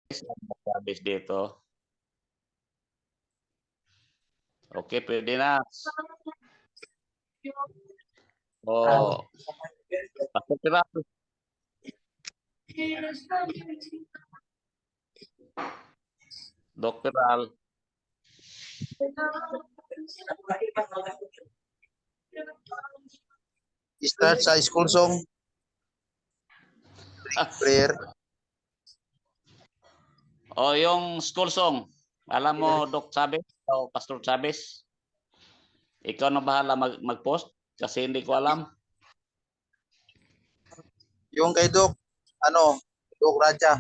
Service dito. Okay, pwede na. Oh, Pastor Piral. Dr. Al. Start sa school song. Prayer. O, yung school song. Alam mo, Doc Chavez o Pastor Chavez? Ikaw na bahala mag-post kasi hindi ko alam. Yung kay Doc, Doc Raja.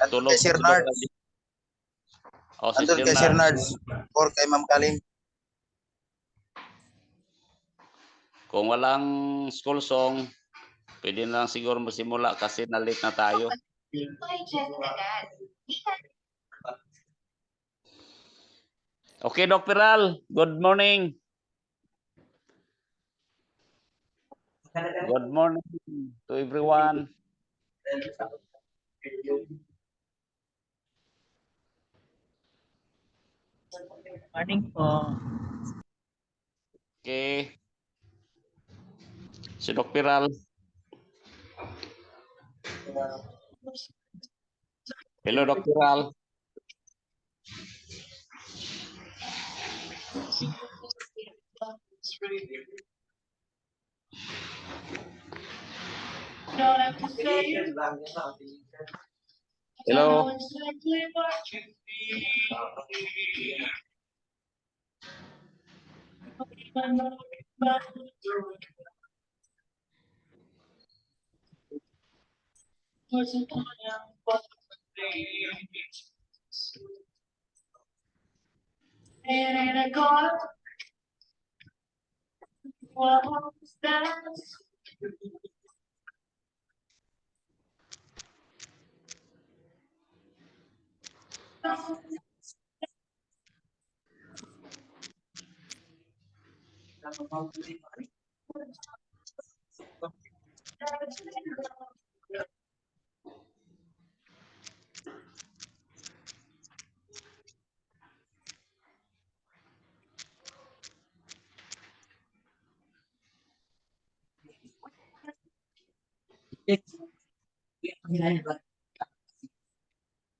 Andun kay Sir Nard. O, si Andun kay Sir Nard. Or kay Ma'am Kalim. Kung walang school song, pwede na lang siguro magsimula kasi na-late na tayo. Okay, Doc Piral. Good morning. Good morning to everyone. Morning po. Okay. Si Doc Piral. Hello, Doc Piral. Hello.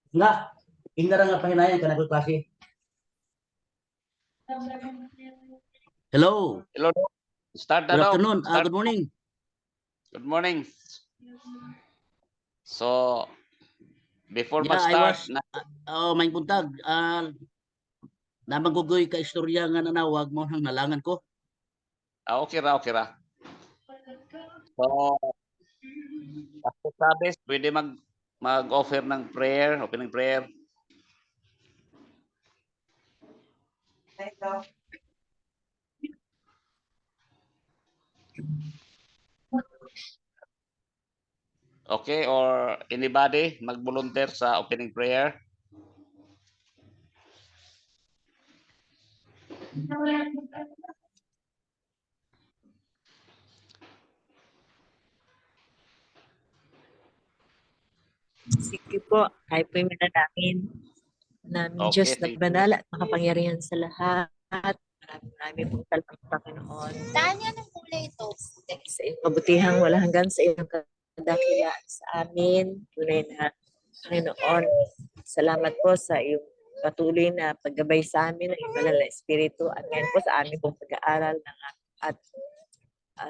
Nga, indara nga panginayan ka na klase. Hello. Hello, Doc. Start na Good daw. afternoon. Start. Good morning. Good morning. So, before Yeah, mag-start, may buntag. Namagugoy ka istorya nga nanawag mo ng nalangan ko. okay ra, okay ra. So, Pastor Chavez, pwede mag-offer ng prayer, opening prayer. Okay, or anybody mag-volunteer sa opening prayer? Sige po, tayo po yung manalangin. Namin Okay, Diyos na banal at makapangyarihan sa lahat. Maraming pong salamat, Panginoon. Saan yan ang kulay ito? Sa iyong kabutihang wala hanggan sa iyong kadakilaan sa amin. Tunay na, Panginoon, salamat po sa iyong patuloy na paggabay sa amin ng banal na Espiritu at ngayon po sa amin pong pag-aaral at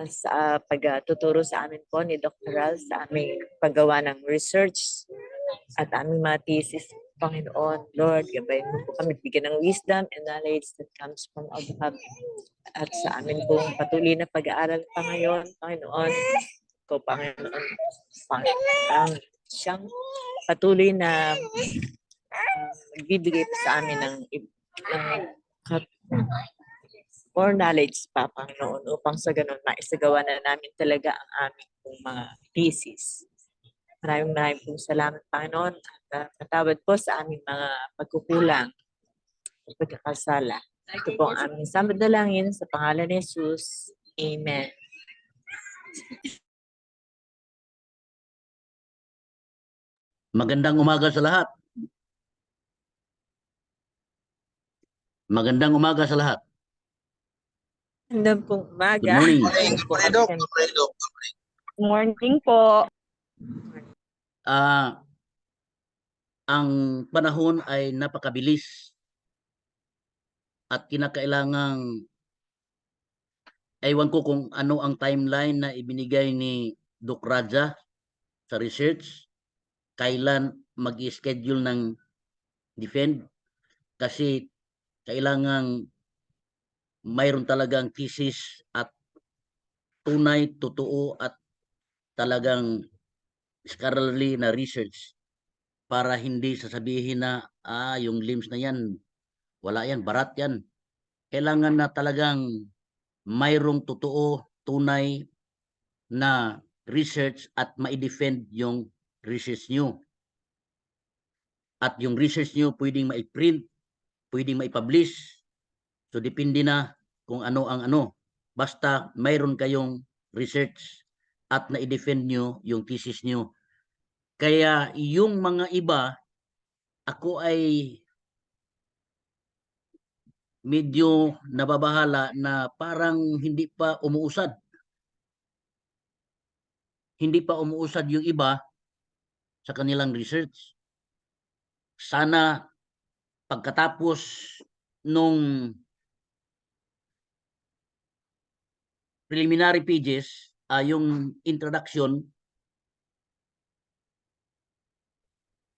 sa pagtuturo sa amin po ni Dr. Al sa aming paggawa ng research at aming mga thesis, Panginoon, Lord, gabay mo po kami, bigyan ng wisdom and knowledge that comes from above. At sa amin pong patuloy na pag-aaral pa ngayon, Panginoon, ko Panginoon, siyang patuloy na magbibigay pa sa amin ng more knowledge pa, Panginoon, upang sa ganun maisagawa na namin talaga ang aming pong mga thesis. Maraming pong salamat, Panginoon, at patawad po sa aming mga pagkukulang at pagkakasala. Ito po ang aming samadalangin sa pangalan ni Jesus. Amen. Magandang umaga sa lahat. Magandang umaga sa lahat. Magandang pong Good umaga. morning. Good morning, Doc. Good morning, Doc. Morning po. Ah, ang panahon ay napakabilis at kinakailangang ewan ko kung ano ang timeline na ibinigay ni Doc Raja sa research, kailan mag-schedule ng defend kasi kailangang mayroon talagang thesis at tunay, totoo at talagang scholarly na research para hindi sasabihin na yung limbs na yan, wala yan, barat yan. Kailangan na talagang mayroong totoo, tunay na research at ma-defend yung research nyo. At yung research nyo pwedeng ma-print, pwedeng ma-publish. So depende na kung ano ang ano. Basta mayroon kayong research at na-defend nyo yung thesis nyo. Kaya yung mga iba, ako ay medyo nababahala na parang hindi pa umuusad. Hindi pa umuusad yung iba sa kanilang research. Sana pagkatapos nung preliminary pages, yung introduction,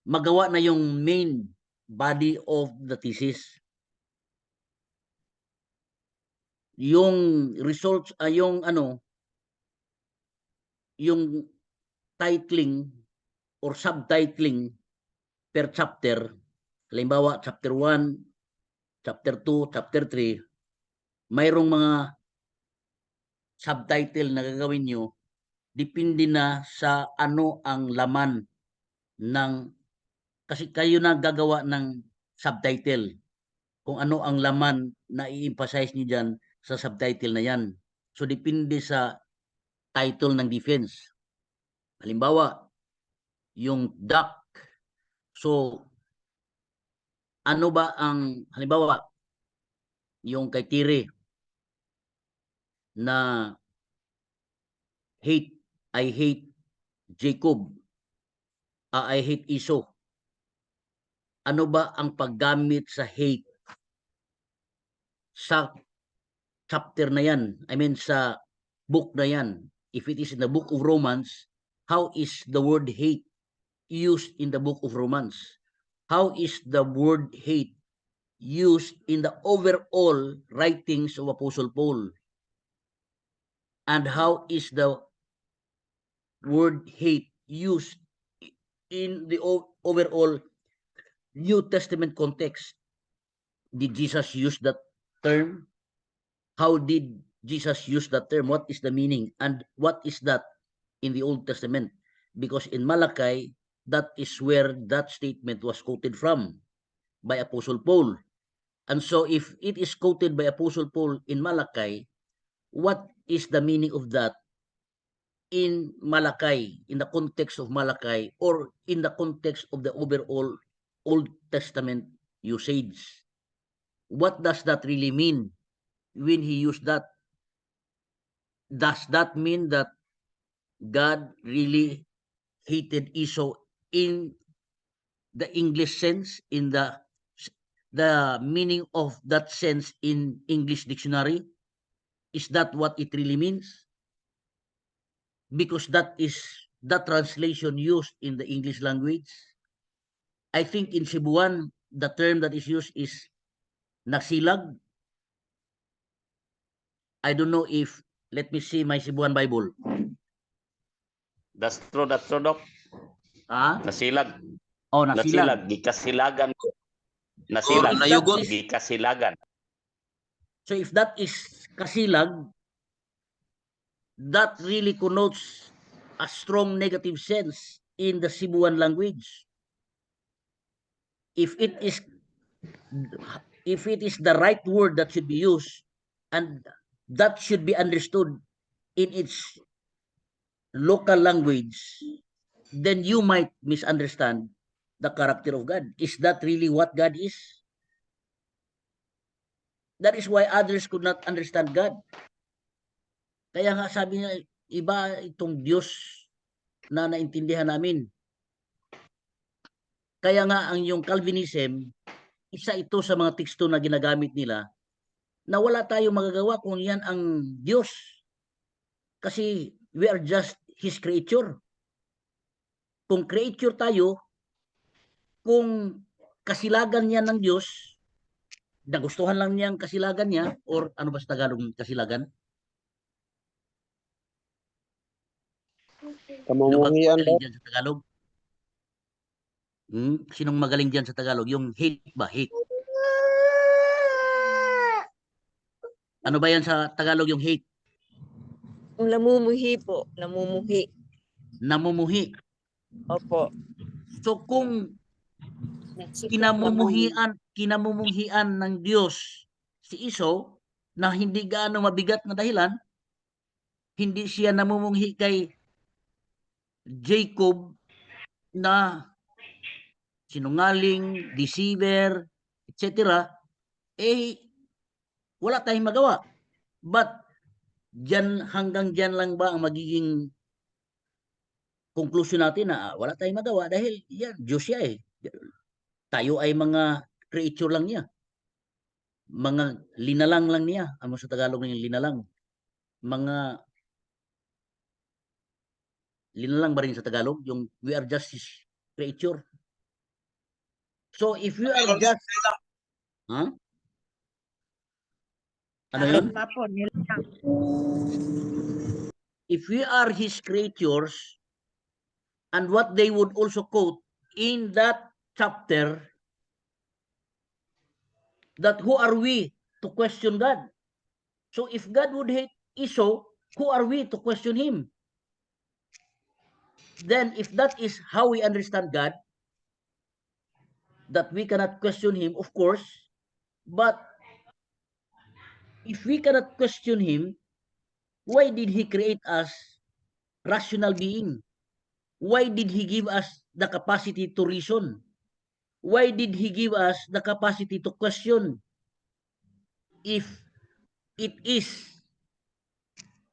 magawa na yung main body of the thesis. Yung results, yung titling or subtitling per chapter, halimbawa chapter 1, chapter 2, chapter 3, mayroong mga subtitle na gagawin nyo, depende na sa ano ang laman ng, kasi kayo na gagawa ng subtitle, kung ano ang laman na i-emphasize nyo dyan sa subtitle na yan. So depende sa title ng defense. Halimbawa, yung duck. So, ano ba ang, halimbawa, yung kay Tire na I hate Jacob, I hate Esau. Ano ba ang paggamit sa hate sa chapter na yan? I mean sa book na yan. If it is in the book of Romans, how is the word hate used in the book of Romans? How is the word hate used in the overall writings of Apostle Paul? And how is the word hate used in the overall New Testament context? Did Jesus use that term? How did Jesus use that term? What is the meaning? And what is that in the Old Testament? Because in Malachi, that is where that statement was quoted from by Apostle Paul. And so if it is quoted by Apostle Paul in Malachi, what is the meaning of that in Malachi, in the context of Malachi, or in the context of the overall Old Testament usage? What does that really mean when he used that? Does that mean that God really hated Esau in the English sense, in the meaning of that sense in English dictionary? Is that what it really means? Because that is the translation used in the English language. I think in Cebuan, the term that is used is nasilag. I don't know if, let me see my Cebuan Bible. That's true, Doc. Nasilag. Oh, Nasilag. nasilag. Gikasilagan ko. Nasilag. nayugot. Gikasilagan. So if that is kasilag, that really connotes a strong negative sense in the Cebuan language. If it is the right word that should be used, and that should be understood in its local language, then you might misunderstand the character of God. Is that really what God is? That is why others could not understand God. Kaya nga sabi niya, iba itong Diyos na naintindihan namin. Kaya nga ang yung Calvinism, isa ito sa mga teksto na ginagamit nila na wala tayong magagawa kung yan ang Diyos. Kasi we are just His creature. Kung creature tayo, kung kasilagan niya ng Diyos, nagustuhan lang niya ang kasilagan niya, or ano ba sa Tagalog ng kasilagan? Sino ba Kamungian magaling dyan sa Tagalog? Sinong magaling dyan sa Tagalog? Yung hate ba? Hate. Ano ba yan sa Tagalog yung hate? Kung namumuhi po, namumuhi. Namumuhi. Opo. So kung kinamumuhian ng Diyos si Esau na hindi gaano mabigat na dahilan, hindi siya namumunghi kay Jacob na sinungaling, deceiver, etc., wala tayong magawa. But hanggang dyan lang ba ang magiging conclusion natin na wala tayong magawa dahil yan, Diyos siya eh. Tayo ay mga creature lang niya. Mga linalang lang niya. Ano sa Tagalog ng linalang? Mga linalang ba rin sa Tagalog? Yung we are just His creature. So if you are just Ano yun? If we are His creatures, and what they would also quote in that chapter, that who are we to question God? So if God would hate Esau, who are we to question Him? Then if that is how we understand God, that we cannot question Him, of course, but if we cannot question Him, why did He create us rational being? Why did He give us the capacity to reason? Why did He give us the capacity to question? If it is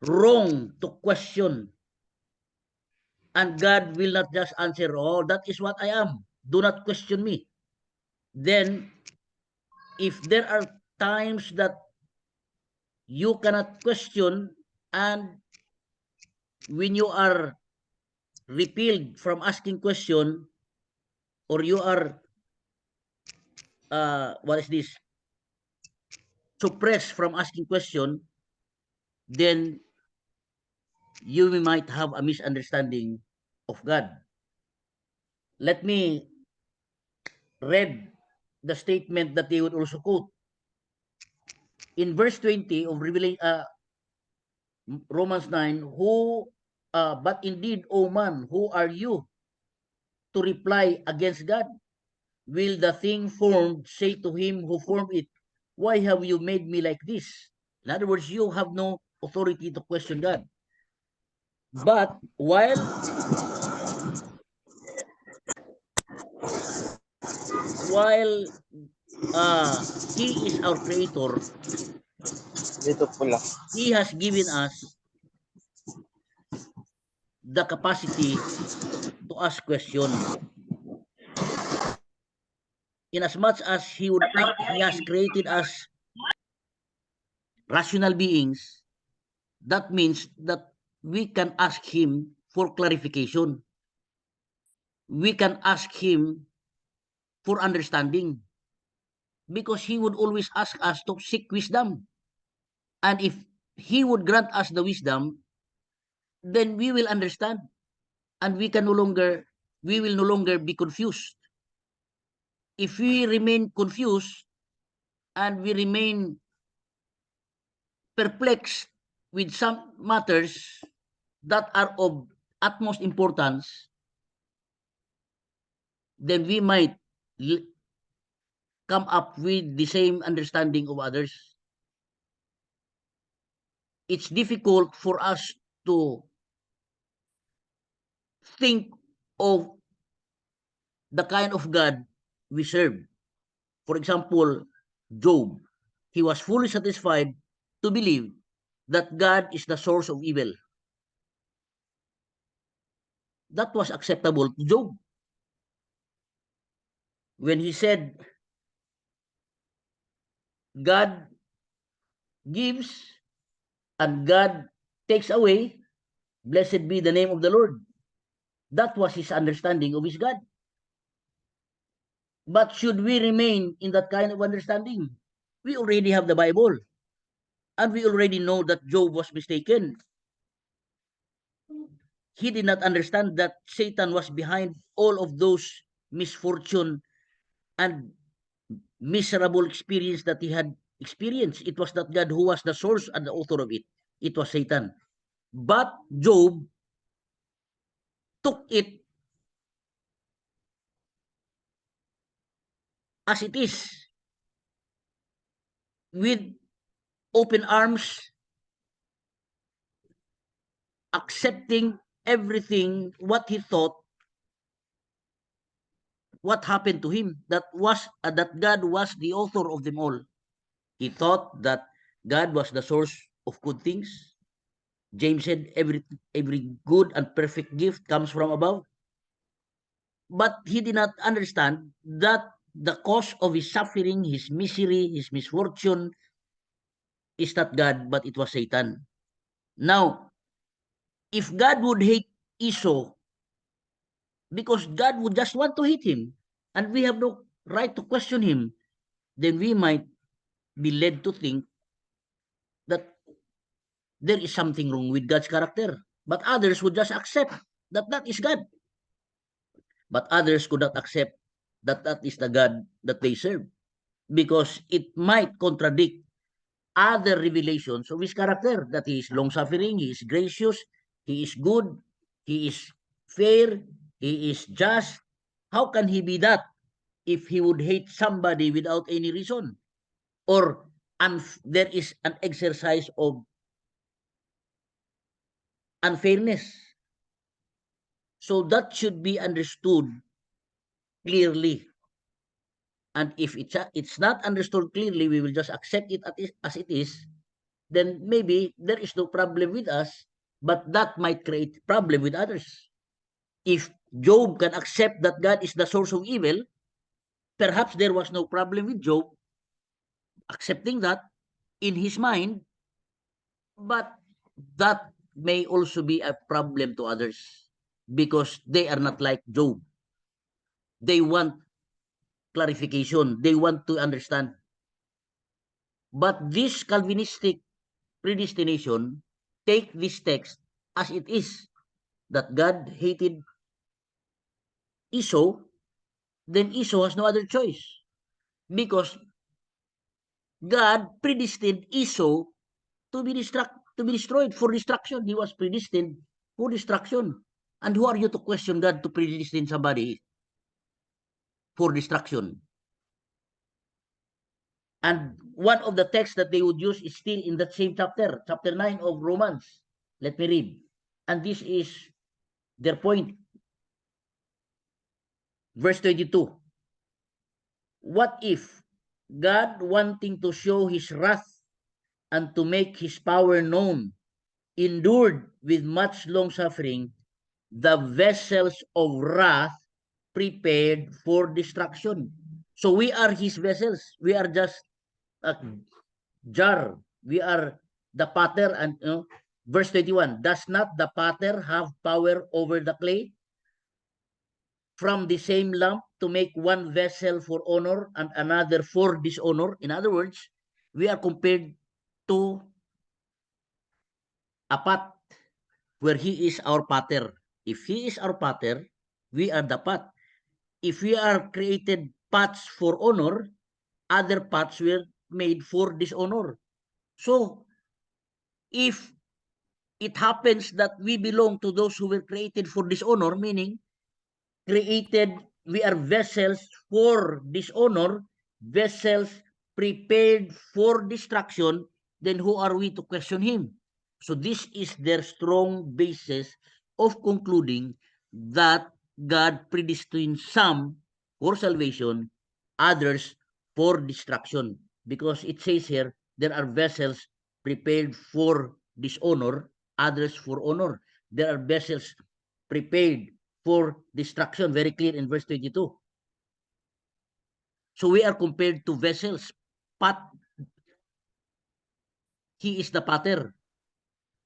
wrong to question, and God will not just answer, oh, that is what I am, do not question me. Then, if there are times that you cannot question, and when you are repelled from asking question, or you are suppressed from asking question, then you might have a misunderstanding of God. Let me read the statement that they would also quote. In verse 20 of Romans 9, but indeed, O man, who are you to reply against God? Will the thing formed say to him who formed it, why have you made me like this? In other words, you have no authority to question God. But while He is our creator, Dito pula. He has given us the capacity to ask questions. Inasmuch as He has created us rational beings, that means that we can ask Him for clarification. We can ask Him for understanding, because He would always ask us to seek wisdom. And if He would grant us the wisdom, then we will understand, and we will no longer be confused. If we remain confused and we remain perplexed with some matters that are of utmost importance, then we might come up with the same understanding of others. It's difficult for us to think of the kind of God we serve. For example, Job, he was fully satisfied to believe that God is the source of evil. That was acceptable to Job. When he said, God gives and God takes away, blessed be the name of the Lord. That was his understanding of his God. But should we remain in that kind of understanding? We already have the Bible. And we already know that Job was mistaken. He did not understand that Satan was behind all of those misfortune and miserable experience that he had experienced. It was not God who was the source and the author of it. It was Satan. But Job took it as it is, with open arms, accepting everything, what he thought, what happened to him, that God was the author of them all. He thought that God was the source of good things. James said every good and perfect gift comes from above. But he did not understand that the cause of his suffering, his misery, his misfortune is not God, but it was Satan. Now, if God would hate Esau, because God would just want to hate him, and we have no right to question him, then we might be led to think that there is something wrong with God's character. But others would just accept that that is God. But others could not accept that that is the God that they serve, because it might contradict other revelations of his character, that he is long-suffering, he is gracious, he is good, he is fair, he is just. How can he be that if he would hate somebody without any reason? Or there is an exercise of unfairness. So that should be understood clearly. And if it's not understood clearly, we will just accept it as it is, then maybe there is no problem with us, but that might create problem with others. If Job can accept that God is the source of evil, perhaps there was no problem with Job accepting that in his mind, but that may also be a problem to others, because they are not like Job. They want clarification. They want to understand. But this Calvinistic predestination take this text as it is, that God hated Esau, then Esau has no other choice, because God predestined Esau to be destroyed for destruction. He was predestined for destruction. And who are you to question God to predestine somebody for destruction? And one of the texts that they would use is still in that same chapter 9 of Romans. Let me read. And this is their point. Verse 22. What if God, wanting to show his wrath and to make his power known, endured with much long suffering the vessels of wrath prepared for destruction? So we are his vessels. We are just a jar. We are the potter. And verse 21, does not the potter have power over the clay from the same lump to make one vessel for honor and another for dishonor? In other words, we are compared to a pot where he is our potter. If he is our potter, we are the pot. If we are created pots for honor, other pots were made for dishonor. So, if it happens that we belong to those who were created for dishonor, meaning we are vessels for dishonor, vessels prepared for destruction, then who are we to question him? So this is their strong basis of concluding that God predestined some for salvation, others for destruction. Because it says here, there are vessels prepared for dishonor, others for honor. There are vessels prepared for destruction. Very clear in verse 22. So we are compared to vessels. He is the potter.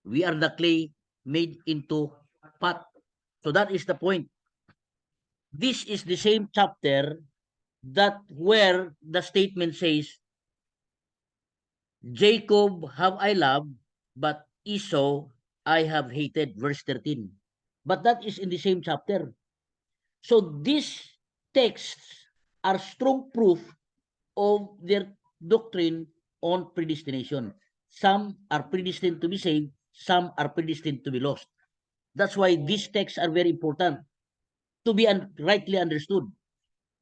We are the clay made into pot. So that is the point. This is the same chapter that where the statement says, Jacob have I loved, but Esau I have hated. Verse 13. But that is in the same chapter. So these texts are strong proof of their doctrine on predestination. Some are predestined to be saved, some are predestined to be lost. That's why these texts are very important to be rightly understood.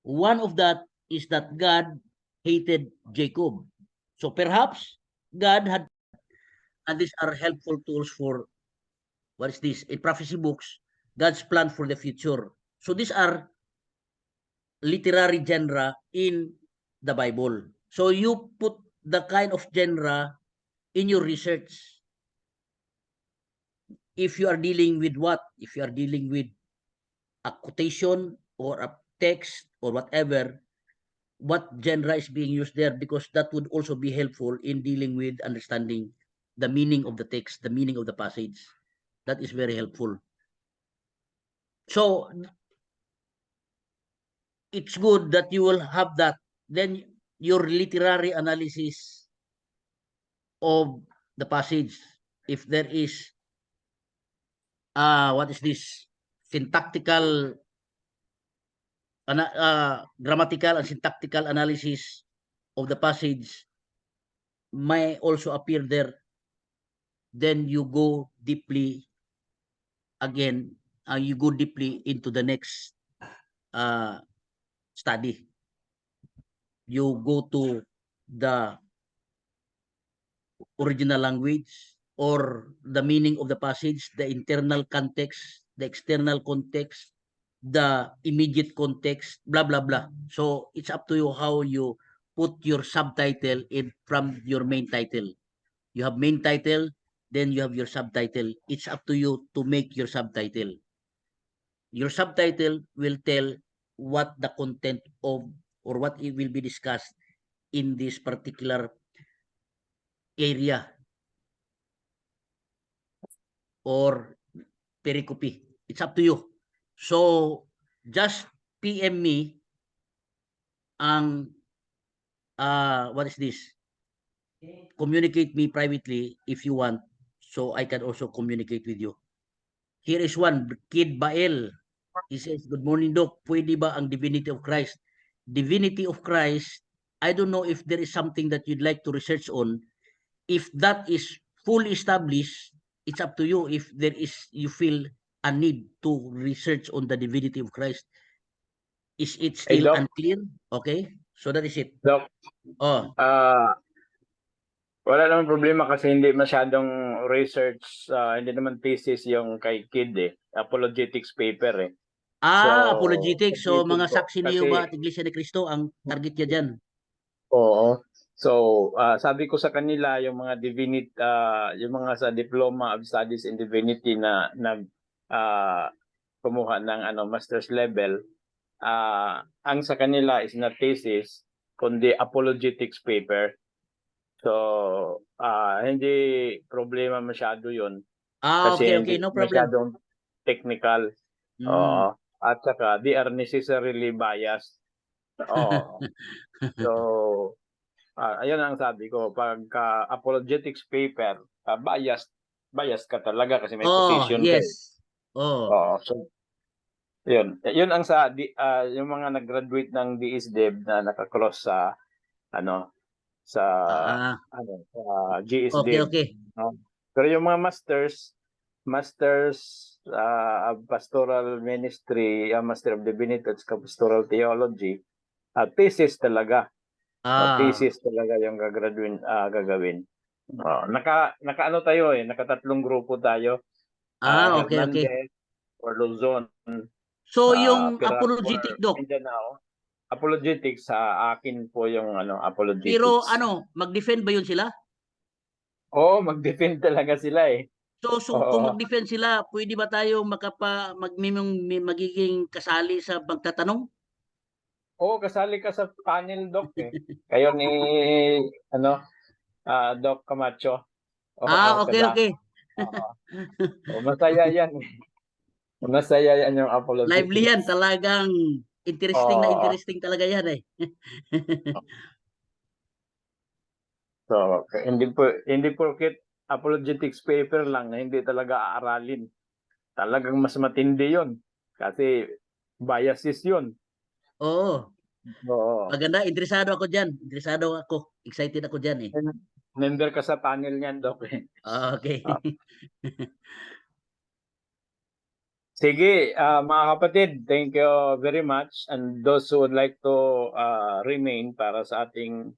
One of that is that God hated Jacob. So perhaps God had, and these are helpful tools for, what is this? In prophecy books, God's plan for the future. So these are literary genre in the Bible. So you put the kind of genre in your research. If you are dealing with what? If you are dealing with a quotation or a text or whatever, what genre is being used there, because that would also be helpful in dealing with understanding the meaning of the text, the meaning of the passage. That is very helpful. So it's good that you will have that. Then your literary analysis of the passage, if there is what is this? Syntactical, grammatical and syntactical analysis of the passage may also appear there. Then you go deeply again, you go deeply into the next study. You go to the original language or the meaning of the passage, the internal context, the external context, the immediate context, blah, blah, blah. So it's up to you how you put your subtitle in from your main title. You have main title, then you have your subtitle. It's up to you to make your subtitle. Your subtitle will tell what the content of or what it will be discussed in this particular area or pericope. It's up to you. So just PM me ang what is this? Communicate me privately if you want, so I can also communicate with you. Here is one, Kid Bael. He says, good morning, Doc. Pwede ba ang divinity of Christ? Divinity of Christ, I don't know if there is something that you'd like to research on. If that is fully established, it's up to you. If there is, you feel a need to research on the divinity of Christ. Is it still Doc. unclear? Okay, so that is it. Doc, Oh, wala namang problema kasi hindi masyadong research, hindi naman thesis yung kay Kid apologetics paper apologetics. So mga saksi niyo ba at Iglesia ni Cristo ang target niya dyan? Oo. So, sabi ko sa kanila yung mga divinity, yung mga sa Diploma of Studies in Divinity na kumuha ng master's level, ang sa kanila is not thesis kundi apologetics paper. So, hindi problema masyado yun. Kasi Okay, no problem. masyadong technical. At saka, they are necessarily biased. So, ayun ang sabi ko. Pag apologetics paper, biased ka talaga kasi may position ka. Yes. So, yun ang sa yung mga nag-graduate ng DSDEB na naka-cross sa sa GSDEB. Okay. Pero yung mga masters pastoral ministry, master of divinity at pastoral theology, thesis talaga. Thesis talaga yung gagawin. Naka tayo nakatatlong grupo tayo. Okay. Hernandez or Luzon. So yung Pirata apologetic, for Doc, Mindanao. Apologetics sa akin po yung apologetics. pero ano, mag-defend ba yun sila? Oo, mag-defend talaga sila eh. So kung Oo. mag-defend sila, pwede ba tayo magiging kasali sa pagtatanong? Oo, kasali ka sa panel, Doc eh. Kayo ni Doc Camacho. Oo, Okay, okay. Oo. Oo, masaya yan eh. Masaya yan yung Lively yan, apologetics. talagang interesting na Oo. interesting talaga yan eh. So, hindi porket apologetics paper lang na hindi talaga aaralin. Talagang mas matindi 'yon kasi biases 'yon. Oo, Oo. maganda, interesado ako diyan. Interesado ako. Excited ako diyan eh. Member ka sa panel niyan, Doc. Okay. Ah. Sige, mga kapatid, thank you very much. And those who would like to remain para sa ating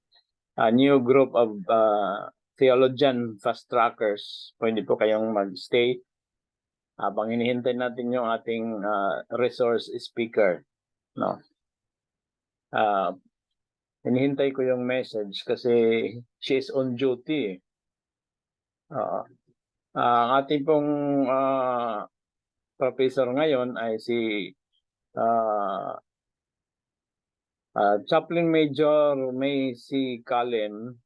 new group of theologian fast trackers, pwede po kayong mag-stay habang hinihintay natin yung ating resource speaker. No? Hinihintay ko yung message kasi she is on duty. Ang ating pong professor ngayon ay si Chaplain Major May C. Cullen,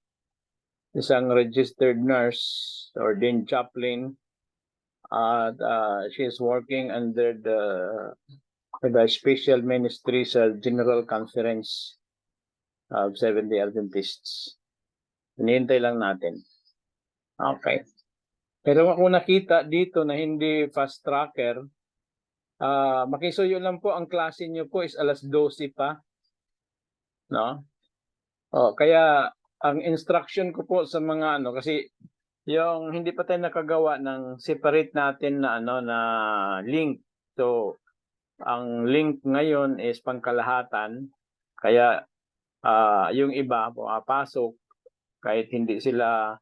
isang registered nurse, ordained chaplain, at she is working under the special ministry sa General Conference of Seventh-day Adventists. Hinihintay lang natin. Okay. Pero kung nakita dito na hindi fast tracker, makisuyo lang po, ang klase nyo po is alas 12 pa. No? Kaya ang instruction ko po sa mga kasi yung hindi pa tayo nakagawa ng separate natin na na link. So ang link ngayon is pangkalahatan. Kaya yung iba pumapasok kahit hindi sila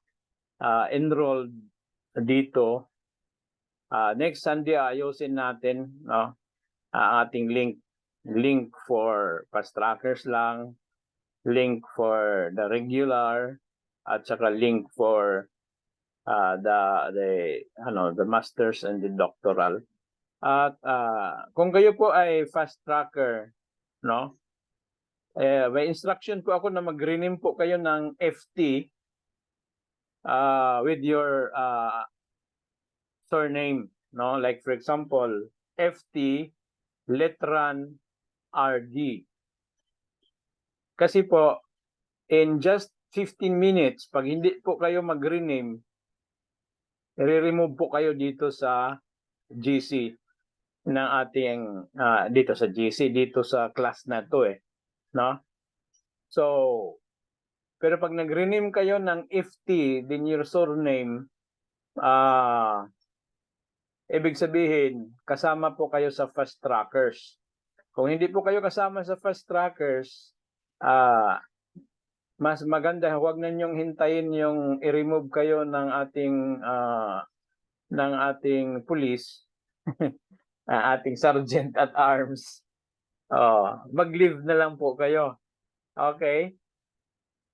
enrolled dito. Next Sunday ayusin natin ang ating link for fast trackers lang, link for the regular, at saka link for the masters and the doctoral. At kung kayo po ay fast tracker, no? May instruction po ako na mag-renew po kayo ng FT with your surname, no? Like for example, FT Letran RD. Kasi po in just 15 minutes, pag hindi po kayo mag-rename, i-remove po kayo dito sa GC ng ating dito sa GC, dito sa class na to no? So, pero pag nag-rename kayo ng FT din your surname, ibig sabihin, kasama po kayo sa fast trackers. Kung hindi po kayo kasama sa fast trackers, mas maganda, huwag na niyong hintayin yung i-remove kayo ng ating police, ating sergeant at arms. Mag-leave na lang po kayo. Okay?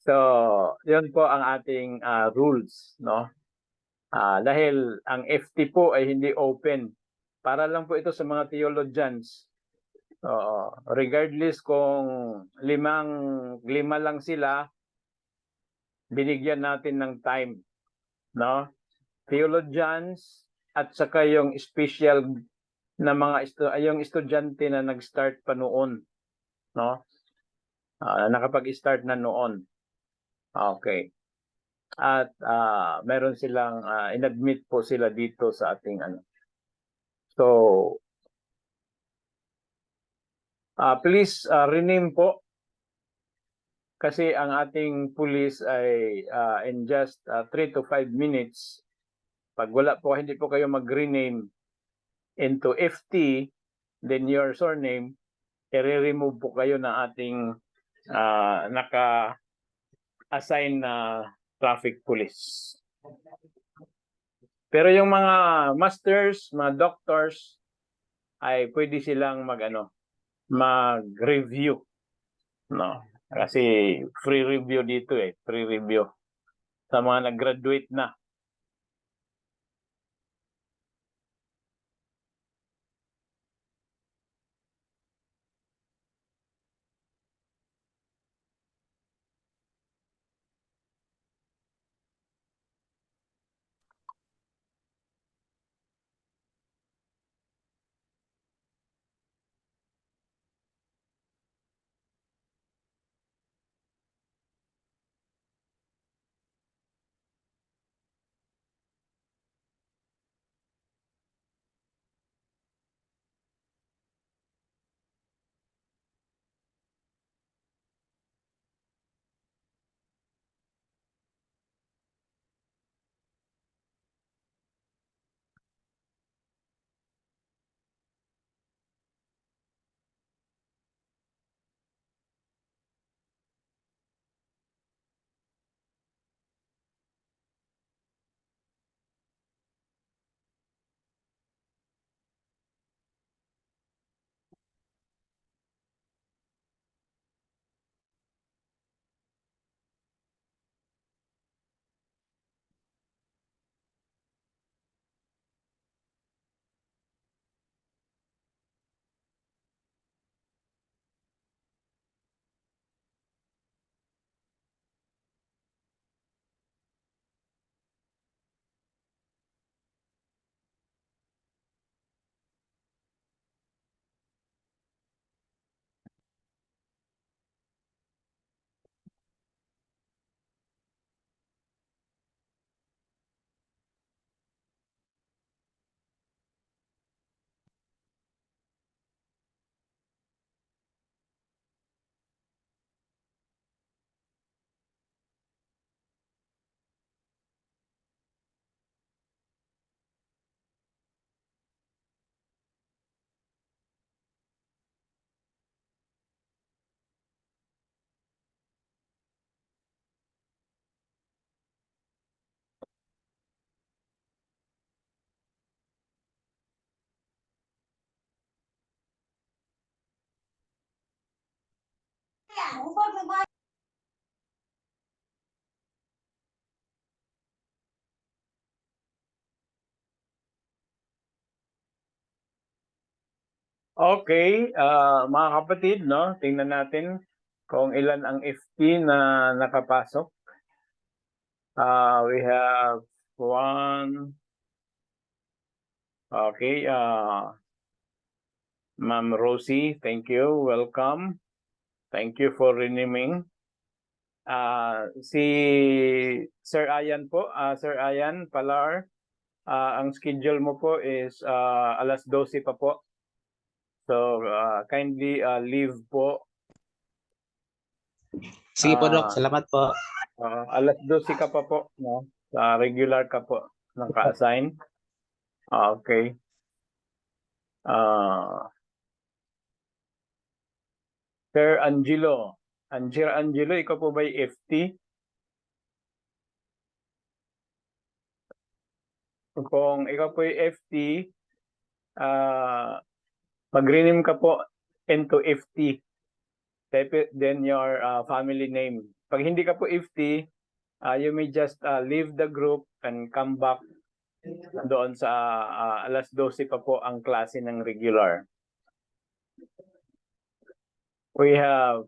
So, yun po ang ating rules, no? Dahil ang FT po ay hindi open. Para lang po ito sa mga theologians. Regardless kung lima lang sila, binigyan natin ng time, no? Theologians at saka yung special na yung estudyante na nag-start pa noon, no? Nakapag-start na noon. Okay. At meron silang inadmit po sila dito sa ating So please rename po kasi ang ating police ay in just 3 to 5 minutes. Pag wala po, hindi po kayo mag-rename into FT, then your surname, i-remove po kayo ng ating naka-assign na traffic police. Pero yung mga masters, mga doctors, ay pwede silang mag-review, no? Kasi free review dito free review sa mga nag-graduate na. Okay, mga kapatid, no? Tingnan natin kung ilan ang FT na nakapasok. We have one. Okay, Ma'am Rosie, thank you. Welcome. Thank you for renaming. Si Sir Ayan po, Sir Ayan Palar, ang schedule mo po is alas 12 pa po. So, kindly leave po. Sige po, Doc. Ah, Salamat po. alas 12 ka pa po, no? Regular ka po naka-assign. Okay. Sir Angelo. Angelo, ikaw po ba yung FT? Kung ikaw po yung FT, mag-rename ka po into FT. Then your family name. Pag hindi ka po FT, you may just leave the group and come back doon sa alas 12 pa po ang klase ng regular. We have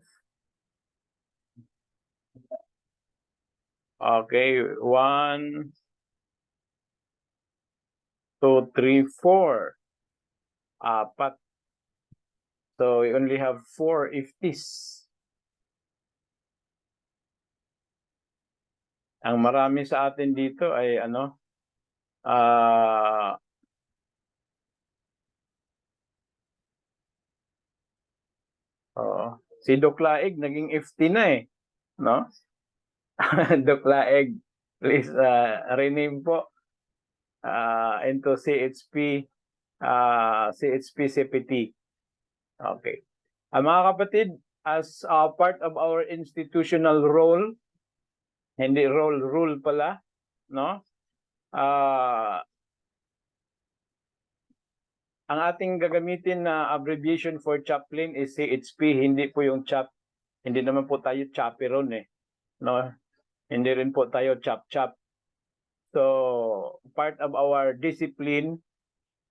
1, 2, 3, 4. 4. So we only have 4 FTs. Ang marami sa atin dito ay si Doc Laig naging FT na no? Doc Laig, please rename po into CHP CPT. Okay. Mga kapatid, as part of our institutional role, hindi rule pala, no? ang ating gagamitin na abbreviation for chaplain is CHP, hindi po yung chap. Hindi naman po tayo chaperon eh. No? Hindi rin po tayo chap-chap. So, part of our discipline,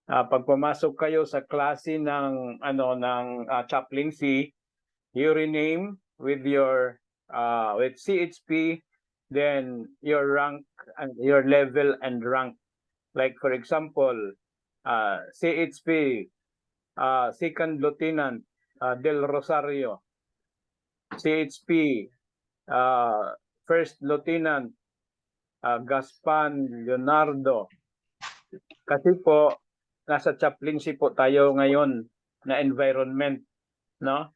pag pumasok kayo sa klase ng chaplaincy, you rename with your with CHP, then your rank and your level and rank. Like for example, CHP Second Lieutenant Del Rosario, CHP First Lieutenant Gaspan Leonardo. Kasi po nasa chaplaincy po tayo ngayon na environment, no?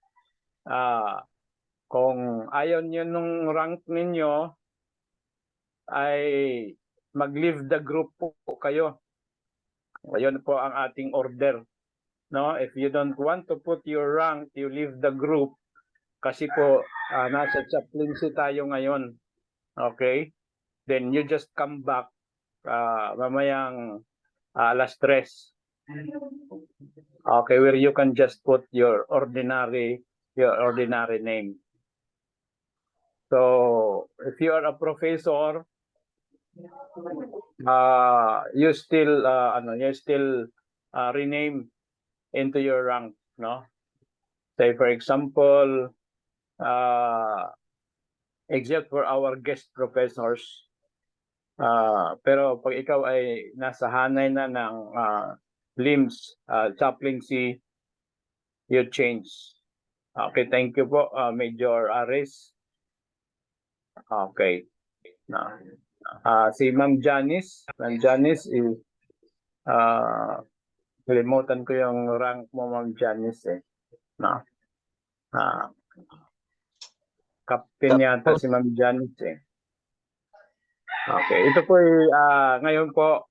Kung ayaw niyo nung rank ninyo, ay mag-leave the group po kayo. Ayun po ang ating order. No? If you don't want to put your rank, you leave the group. Kasi po, nasa chaplaincy tayo ngayon. Okay? Then you just come back mamayang alas 3. Okay, where you can just put your ordinary name. So, if you are a professor, you still rename into your rank, no? Say for example, except for our guest professors, pero pag ikaw ay nasa hanay na ng LIMS chaplaincy, you change. Okay, thank you po, Major Ares. Okay. Si Ma'am Janice is kalimutan ko yung rank mo, Ma'am Janice eh. Captain yata si Ma'am Janice eh. Okay, ito po ngayon po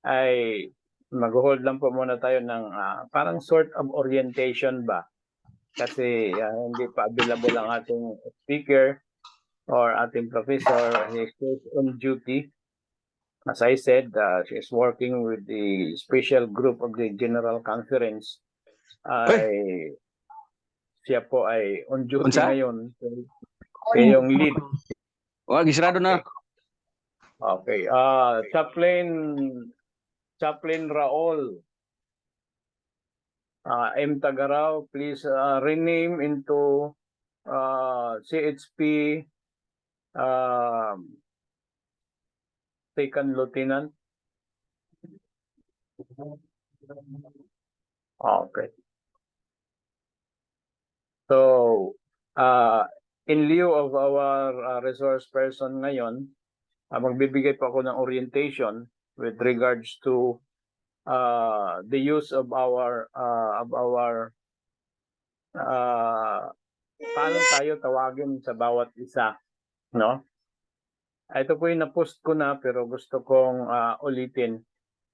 ay mag-hold lang po muna tayo ng parang sort of orientation ba? Kasi hindi pa available ang ating speaker or ating professor. He is on duty. As I said, she is working with the special group of the General Conference. Siya po ay on duty ngayon. Siya yung lead. Gisrado na. Okay. Chaplain Raul M. Tagaraw, please rename into CHP Second Lieutenant. Okay. So, in lieu of our resource person ngayon, magbibigay po ako ng orientation with regards to the use of our paano tayo tawagin sa bawat isa, no? Ito po yung na-post ko na pero gusto kong ulitin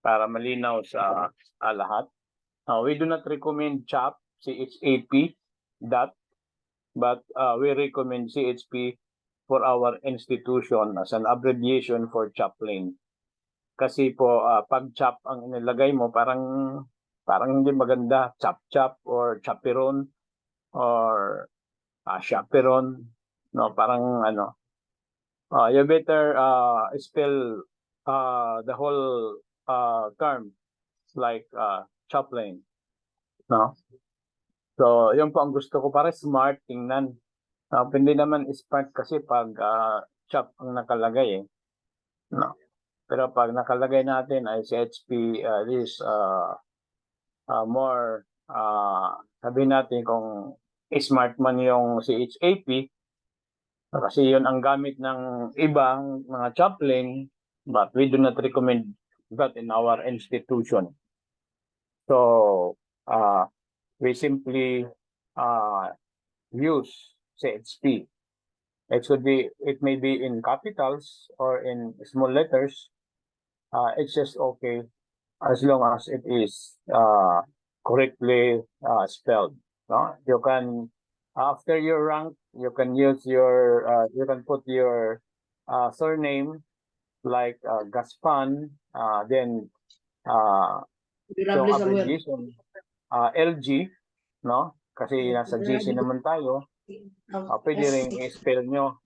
para malinaw sa lahat. We do not recommend CHAP, CHAP, but we recommend CHP for our institution as an abbreviation for chaplain. Kasi po pag CHAP ang inilagay mo, parang hindi maganda. Chap-chap or chaperon or chaperon, no, parang ano. You better spell the whole term like chaplain, no? So, yun po ang gusto ko para smart tingnan. Hindi naman smart kasi pag chap ang nakalagay eh. No. Pero pag nakalagay natin ay CHP, this more, sabihin natin kung smart man yung CHAP, kasi yun ang gamit ng ibang mga chaplain, but we do not recommend that in our institution. So, we simply use CHP. It may be in capitals or in small letters. It's just okay as long as it is correctly spelled. No? You can, after your rank, you can use your, you can put your surname like Gaspan, then yung abbreviation, LG, no? Kasi nasa GC naman tayo, pwede rin i-spell nyo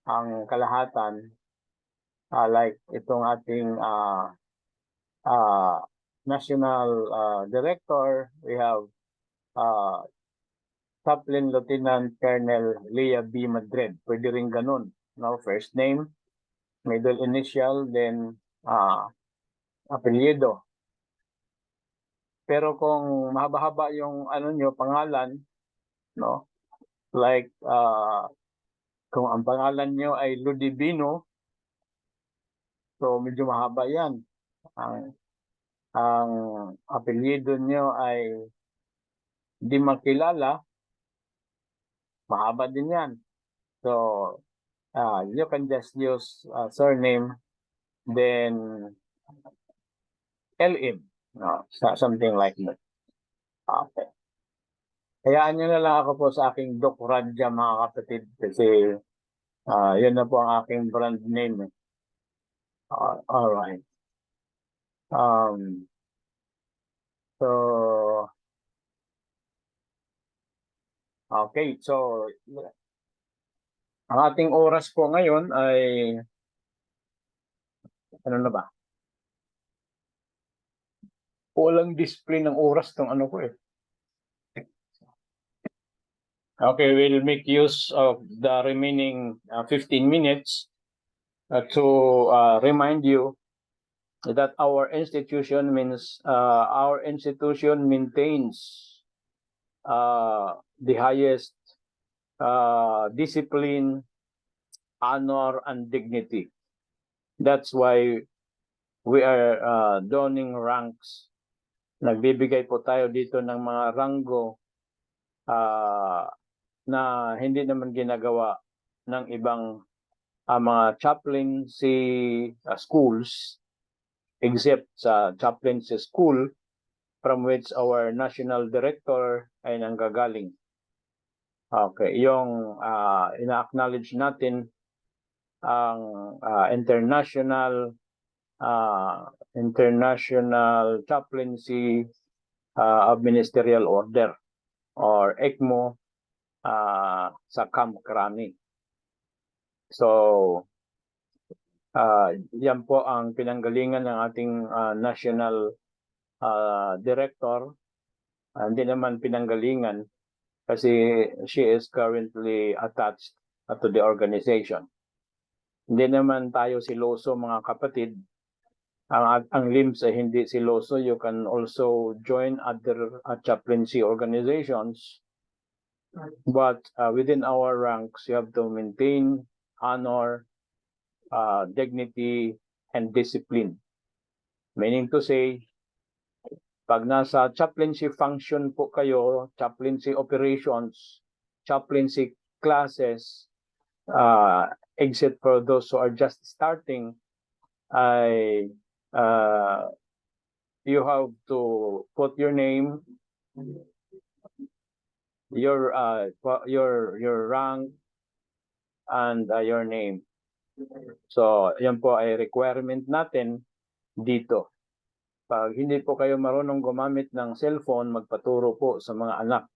ang kalahatan, like itong ating national director, we have Chaplain Lieutenant Colonel Leah B. Madrid. Pwede rin ganun. No? First name, middle initial, then apelyido. Pero kung mahaba-haba yung ano nyo, pangalan, no? Like kung ang pangalan nyo ay Ludivino, so medyo mahaba yan. Ang apelyido nyo ay di makilala, mahaba din yan. So, you can just use surname, then LM, no? Something like that. Okay. Hayaan nyo na lang ako po sa aking Doc Radja, mga kapatid, kasi yun na po ang aking brand name. Alright. So, okay. So, ang ating oras po ngayon ay ano na ba? Walang display ng oras tong ano ko eh. Okay, we'll make use of the remaining 15 minutes to remind you that our institution maintains the highest discipline, honor, and dignity. That's why we are donning ranks. Nagbibigay po tayo dito ng mga ranggo na hindi naman ginagawa ng ibang mga chaplaincy schools, except sa chaplaincy school from which our national director ay nanggagaling. Okay, yung ina-acknowledge natin ang international chaplaincy ministerial order or ECMO sa Camp Crani. So, yan po ang pinanggalingan ng ating national director. Hindi naman pinanggalingan kasi she is currently attached to the organization. Hindi naman tayo siloso, mga kapatid. Ang LIMS ay hindi siloso. You can also join other chaplaincy organizations. But within our ranks, you have to maintain honor, dignity, and discipline. Meaning to say, pag nasa chaplaincy function po kayo, chaplaincy operations, chaplaincy classes, except for those who are just starting, you have to put your name, your rank, and your name. So, yan po ay requirement natin dito. Pag hindi po kayo marunong gumamit ng cellphone, magpaturo po sa mga anak.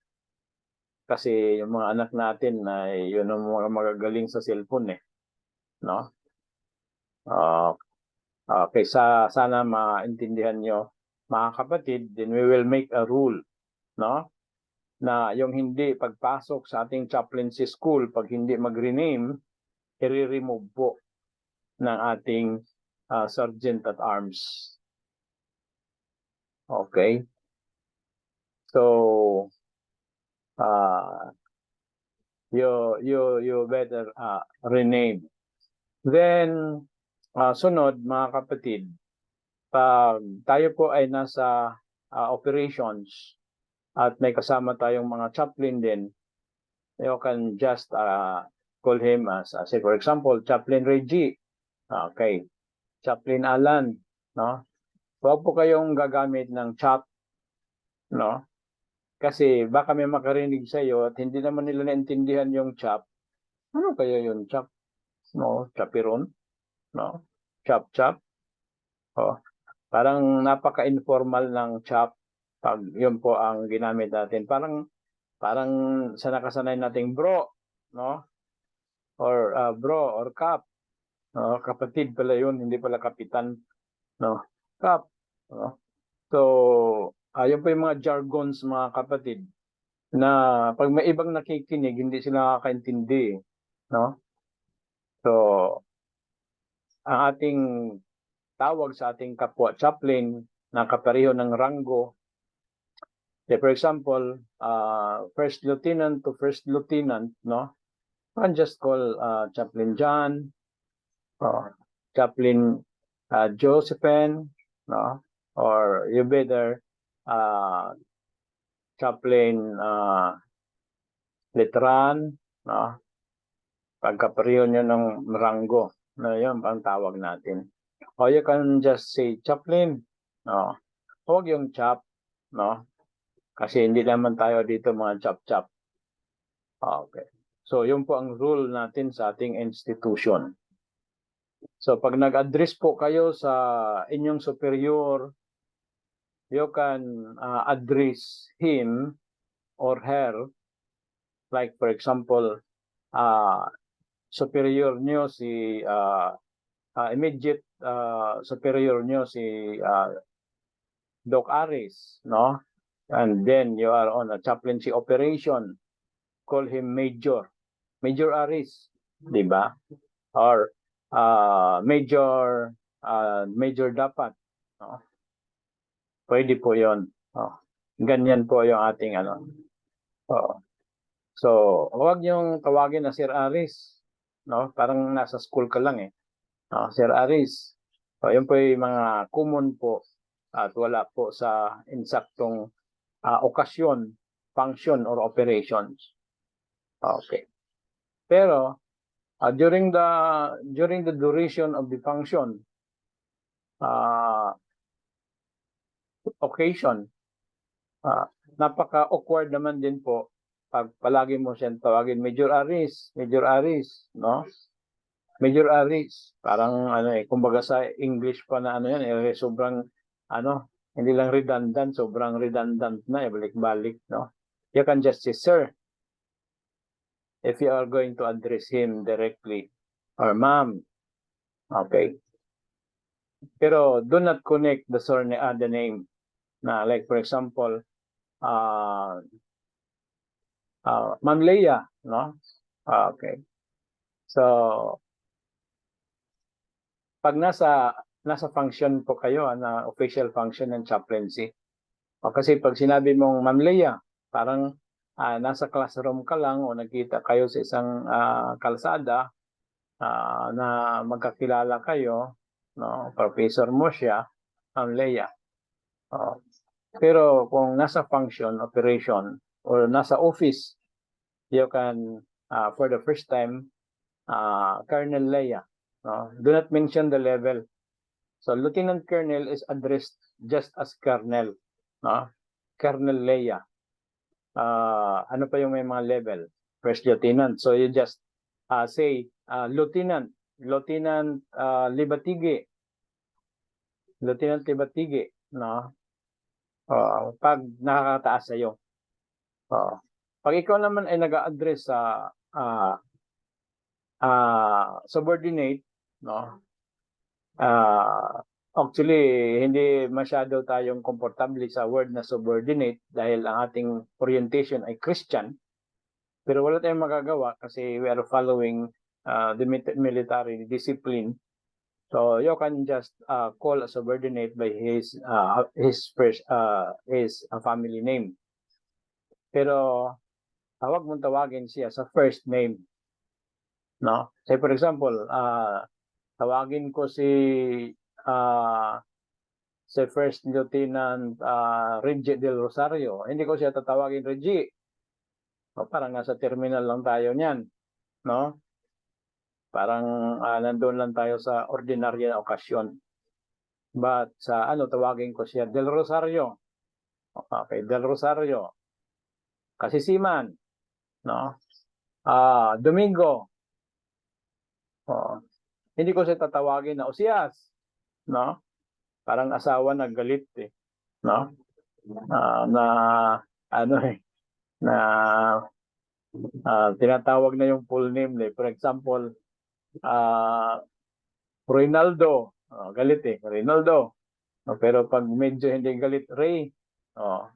Kasi yung mga anak natin ay yun ang mga magagaling sa cellphone eh. No? Okay, sana maintindihan nyo, mga kapatid, then we will make a rule, no? Na yung hindi pagpasok sa ating chaplaincy school, pag hindi mag-rename, i-remove po ng ating sergeant at arms. Okay? So, you better rename. Then, sunod, mga kapatid, pag tayo po ay nasa operations at may kasama tayong mga chaplain din, you can just call him as, say for example, Chaplain Reggie. Okay. Chaplain Alan, no? Huwag po kayong gagamit ng chap, no? Kasi baka may makarinig sa iyo at hindi naman nila naintindihan yung chap. Ano kaya yung chap? No, chapiron, no? Chap. Oh. Parang napaka-informal ng chap pag yun po ang ginamit natin. Parang sa nakasanay nating bro, no? Or bro or kap. No? Kapatid pala yun, hindi pala kapitan, no? Kap. No? So, yun po yung mga jargons mga kapatid na pag may ibang nakikinig, hindi sila nakakaintindi, no? So, ang ating tawag sa ating kapwa chaplain na kapareho ng ranggo, for example, first lieutenant to first lieutenant, no? You can just call Chaplain John, Chaplain Josephine, no? Or you better Chaplain Letran, no? Pagkapareho nyo ng ranggo, na yun ang tawag natin. Or you can just say Chaplain, no? Huwag yung chap, no? Kasi hindi naman tayo dito mga chap-chap. Okay. So, yun po ang rule natin sa ating institution. So, pag nag-address po kayo sa inyong superior, you can address him or her. Like, for example, superior nyo si, immediate superior nyo si Doc Aris, no? And then you are on a chaplaincy operation. Call him Major. Major Aris, di ba? Or Major dapat. No? Pwede po yun. Ganyan po yung ating ano. So, huwag niyong tawagin na Sir Aris. No? Parang nasa school ka lang eh. Sir Aris. So, yun po yung mga common po at wala po sa insaktong okasyon, function, or operations. Okay. Pero, during the duration of the function, occasion, napaka-awkward naman din po pag palagi mo siyang tawagin Major Aris, no? Major Aris, parang kumbaga sa English pa na sobrang hindi lang redundant, sobrang redundant na, balik-balik, no? You can just say, sir, if you are going to address him directly, or ma'am, okay. Pero do not connect the surname, the name. Na like for example, Ma'am Leia, no? Okay. So, pag nasa function po kayo, na official function ng chaplaincy, kasi pag sinabi mong Ma'am Leia, parang nasa classroom ka lang o nagkita kayo sa isang kalsada na magkakilala kayo, no? Professor mo siya, Ma'am Leia. Pero kung nasa function, operation, or nasa office, you can, for the first time, Colonel Leia. No? Do not mention the level. So, Lieutenant Colonel is addressed just as Colonel. No? Colonel Leia. Ano pa yung may mga level? First Lieutenant. So, you just say, Lieutenant Libatige. Lieutenant Libatige. No? Pag nakakataas sa'yo. Pag ikaw naman ay nag-a-address sa subordinate, no? Actually, hindi masyado tayong komportable sa word na subordinate dahil ang ating orientation ay Christian. Pero wala tayong magagawa kasi we are following the military discipline. So you can just call a subordinate by his family name. Pero huwag mong tawagin siya sa first name. No? Say for example, tawagin ko si First Lieutenant Reggie Del Rosario. Hindi ko siya tatawagin Reggie. Parang nasa terminal lang tayo niyan, no? Parang nandoon lang tayo sa ordinary na okasyon. But sa tawagin ko siya Del Rosario. Okay, Del Rosario. Kasi Siman, no? Domingo. Hindi ko siya tatawagin na Osias, no? parang asawa na galit eh, no? Na ano eh, na tinatawag na yung full name eh. For example, Ronaldo, galit eh, Ronaldo. Pero pag medyo hindi galit, Ray. Oh.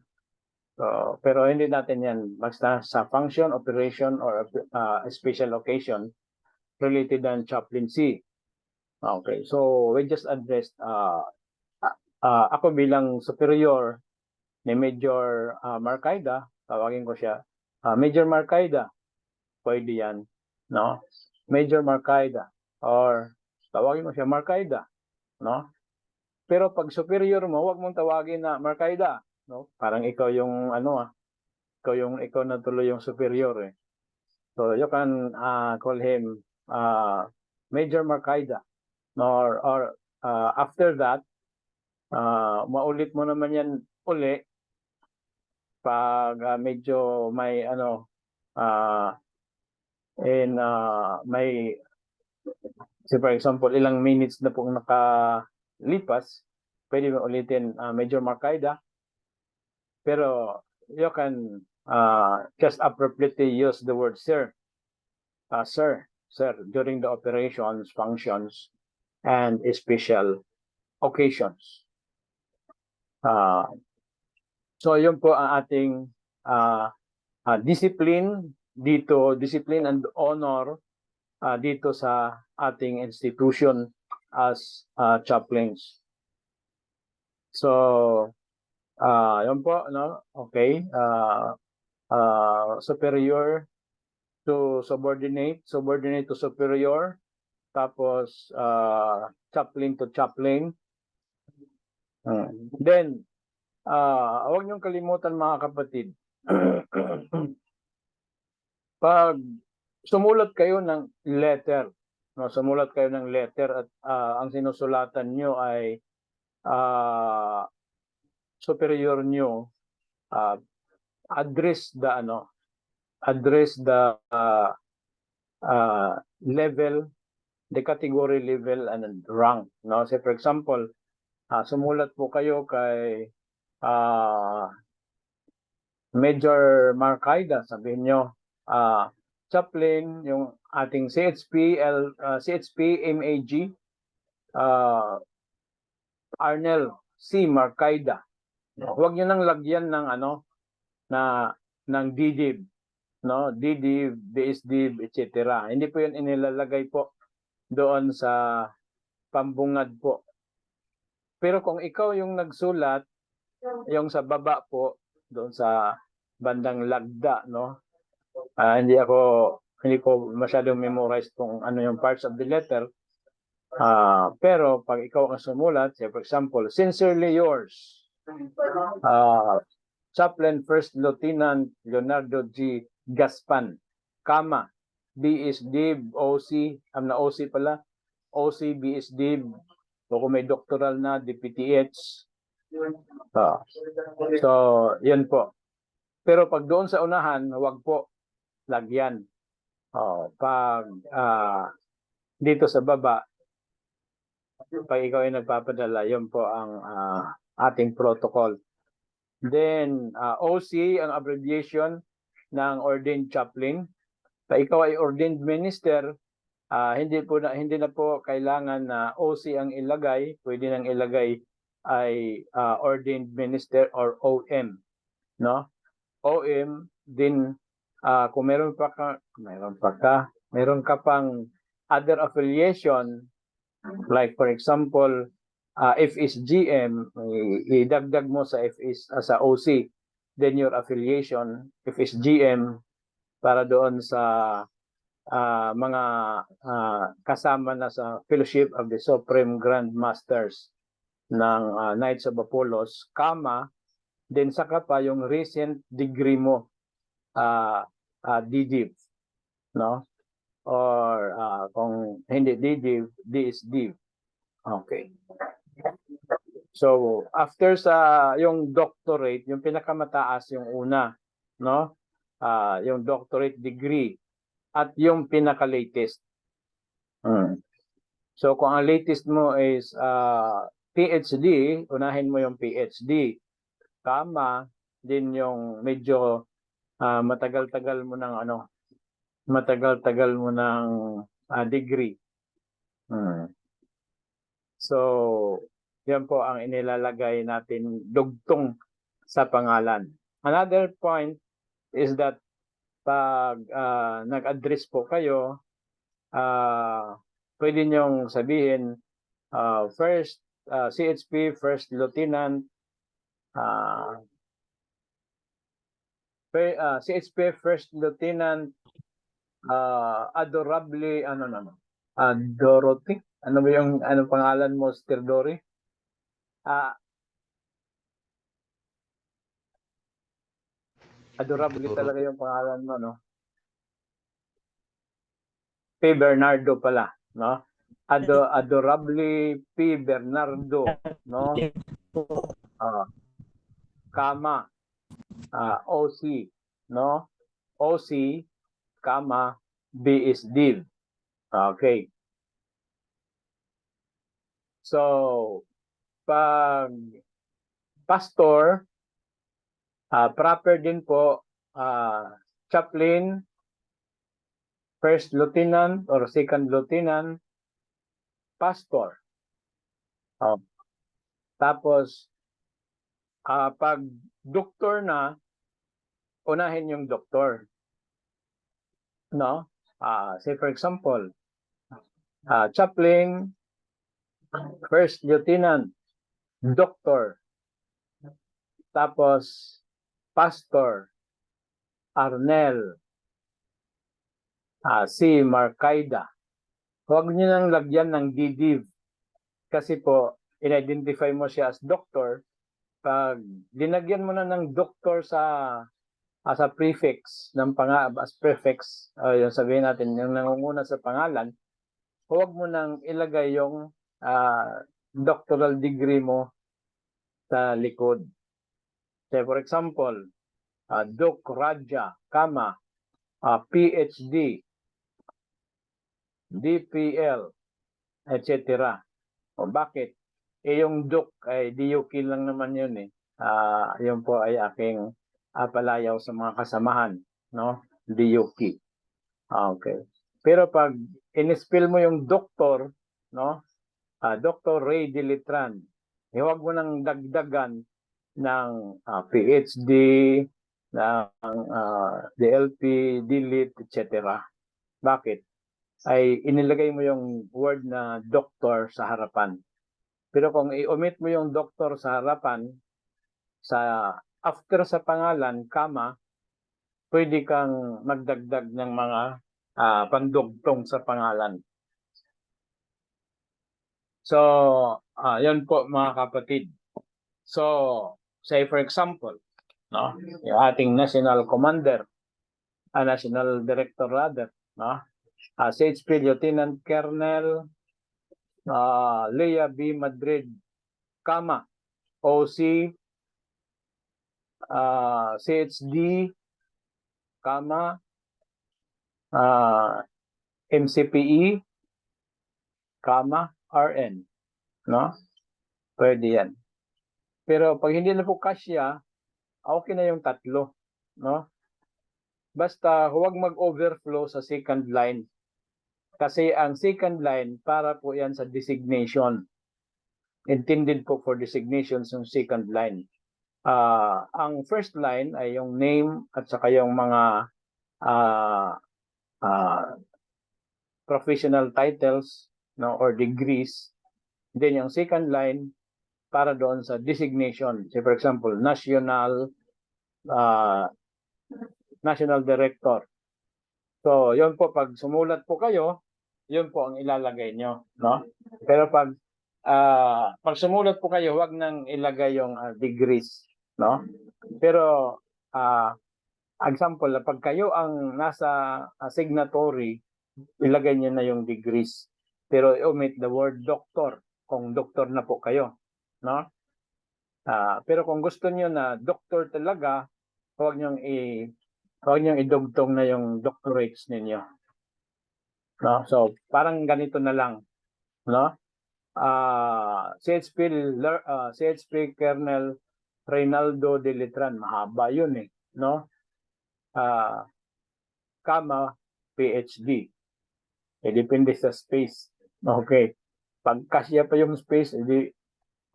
So, pero hindi natin yan. Basta sa function, operation, or special occasion related ang chaplaincy. Okay, so we just addressed, ako bilang superior ni Major Marcaida, tawagin ko siya, Major Marcaida, pwede yan, no? Major Marcaida, or tawagin mo siya Marcaida, no? Pero pag superior mo, wag mong tawagin na Marcaida, no? Parang ikaw yung ikaw na tuloy yung superior eh. So you can call him Major Marcaida. Or after that, maulit mo naman yan uli pag medyo may may, say for example, ilang minutes na pong nakalipas, pwede mo ulitin Major Marcaida. Pero you can just appropriately use the word sir. Sir, during the operations, functions, and special occasions. So yun po ang ating discipline and honor dito sa ating institution as chaplains. So yun po, no? Okay. Superior to subordinate to superior, tapos chaplain to chaplain. Then huwag niyong kalimutan mga kapatid, pag sumulat kayo ng letter, no, at ang sinusulatan niyo ay superior niyo, address the level, the category, level, and rank, no? Say for example, sumulat po kayo kay Major Marcaida, sabihin nyo, chaplain, yung ating CHP MAG, Arnel C. Marcaida. Huwag nyo nang lagyan ng ng DDIB, no? DDIB, BSDIB, etc. Hindi po yun inilalagay po doon sa pambungad po. Pero kung ikaw yung nagsulat, yung sa baba po, doon sa bandang lagda, no? Hindi ko masyadong memorize kung ano yung parts of the letter. Pero pag ikaw ang sumulat, say for example, sincerely yours, Chaplain First Lieutenant Leonardo G. Gaspan, BSDIB, OC, OC pala, OC, BSDIB, o kung may doctoral na, DPTH. So, yan po. Pero pag doon sa unahan, huwag po lagyan. Pag dito sa baba, pag ikaw ay nagpapadala, yun po ang ating protocol. Then, OC, ang abbreviation ng ordained chaplain. Pag ikaw ay ordained minister, hindi na po kailangan na OC ang ilagay, pwede nang ilagay ay ordained minister or OM, no? OM din, kung meron ka pang other affiliation, like for example, FSGM, idagdag mo sa sa OC, then your affiliation, FSGM, para doon sa mga kasama na sa Fellowship of the Supreme Grand Masters ng Knights of Apollos, then saka pa yung recent degree mo, DDIV, no? Or kung hindi DDIV, DSDIV. Okay. So, after sa yung doctorate, yung pinakamataas yung una, no? Yung doctorate degree at yung pinaka-latest. So, kung ang latest mo is PhD, unahin mo yung PhD. Kama, din yung medyo matagal-tagal mo ng matagal-tagal mo ng degree. So, yan po ang inilalagay natin dugtong sa pangalan. Another point is that pag nag-address po kayo, pwede nyong sabihin first CHP, First Lieutenant, CHP, First Lieutenant, Adorably, Dorothy? Ano ba yung pangalan mo, Sister Dory? Adorably talaga yung pangalan mo, no? P. Bernardo pala, no? Adorably P. Bernardo, no? Kama, OC, no? OC, kama, B is div. Okay. So, pag pastor, proper din po, chaplain, First Lieutenant or Second Lieutenant, pastor. Tapos, pag doktor na, unahin yung doktor. No? Say for example, chaplain, First Lieutenant, doctor, tapos pastor, Arnel, si Marcaida. Huwag niyo nang lagyan ng DDiv kasi po in-identify mo siya as doctor. Pag dinagyan mo na ng doctor sa prefix ng as prefix, yung sabihin natin yung nangunguna sa pangalan, huwag mo nang ilagay yung doctoral degree mo sa likod. Say for example, Doc Raja, kama, PhD, DPL, etc. O bakit? Yung Doc ay DUK lang naman yun eh. Yun po ay aking palayaw sa mga kasamahan, no? DUK. Okay. Pero pag in-spell mo yung doctor, no? Dr. Ray Dilitran, huwag mo nang dagdagan ng PhD, ng DLP, DLIT, etc. Bakit? Ay inilagay mo yung word na doctor sa harapan. Pero kung i-omit mo yung doctor sa harapan, after sa pangalan, kama, pwede kang magdagdag ng mga pandugtong sa pangalan. So, yan po mga kapatid. So, say for example, no, yung ating national commander, national director rather, no, CHP Lieutenant Colonel Lea B. Madrid, kama, OC, CHD, kama, MCPE, kama, RN, no? Pwede yan. Pero pag hindi na po kasya, okay na yung tatlo, no? Basta huwag mag-overflow sa second line. Kasi ang second line, para po yan sa designation. Intended po for designations yung second line. Ang first line ay yung name at saka yung mga professional titles, no, or degrees. Then yung second line para doon sa designation. Say for example, national director. So, yun po, pag sumulat po kayo, yun po ang ilalagay nyo, no? Pero pag sumulat po kayo, huwag nang ilagay yung degrees, no? Pero, example, pag kayo ang nasa signatory, ilagay nyo na yung degrees. Pero omit the word doctor, kung doctor na po kayo, no? Pero kung gusto nyo na doctor talaga, huwag nyo idugtong na yung doctorates ninyo. No? So, parang ganito na lang, no? CHP Colonel Reynaldo de Letran, mahaba yun eh, no? Kama PhD. Depende sa space. Okay. Pag kasya pa yung space, edi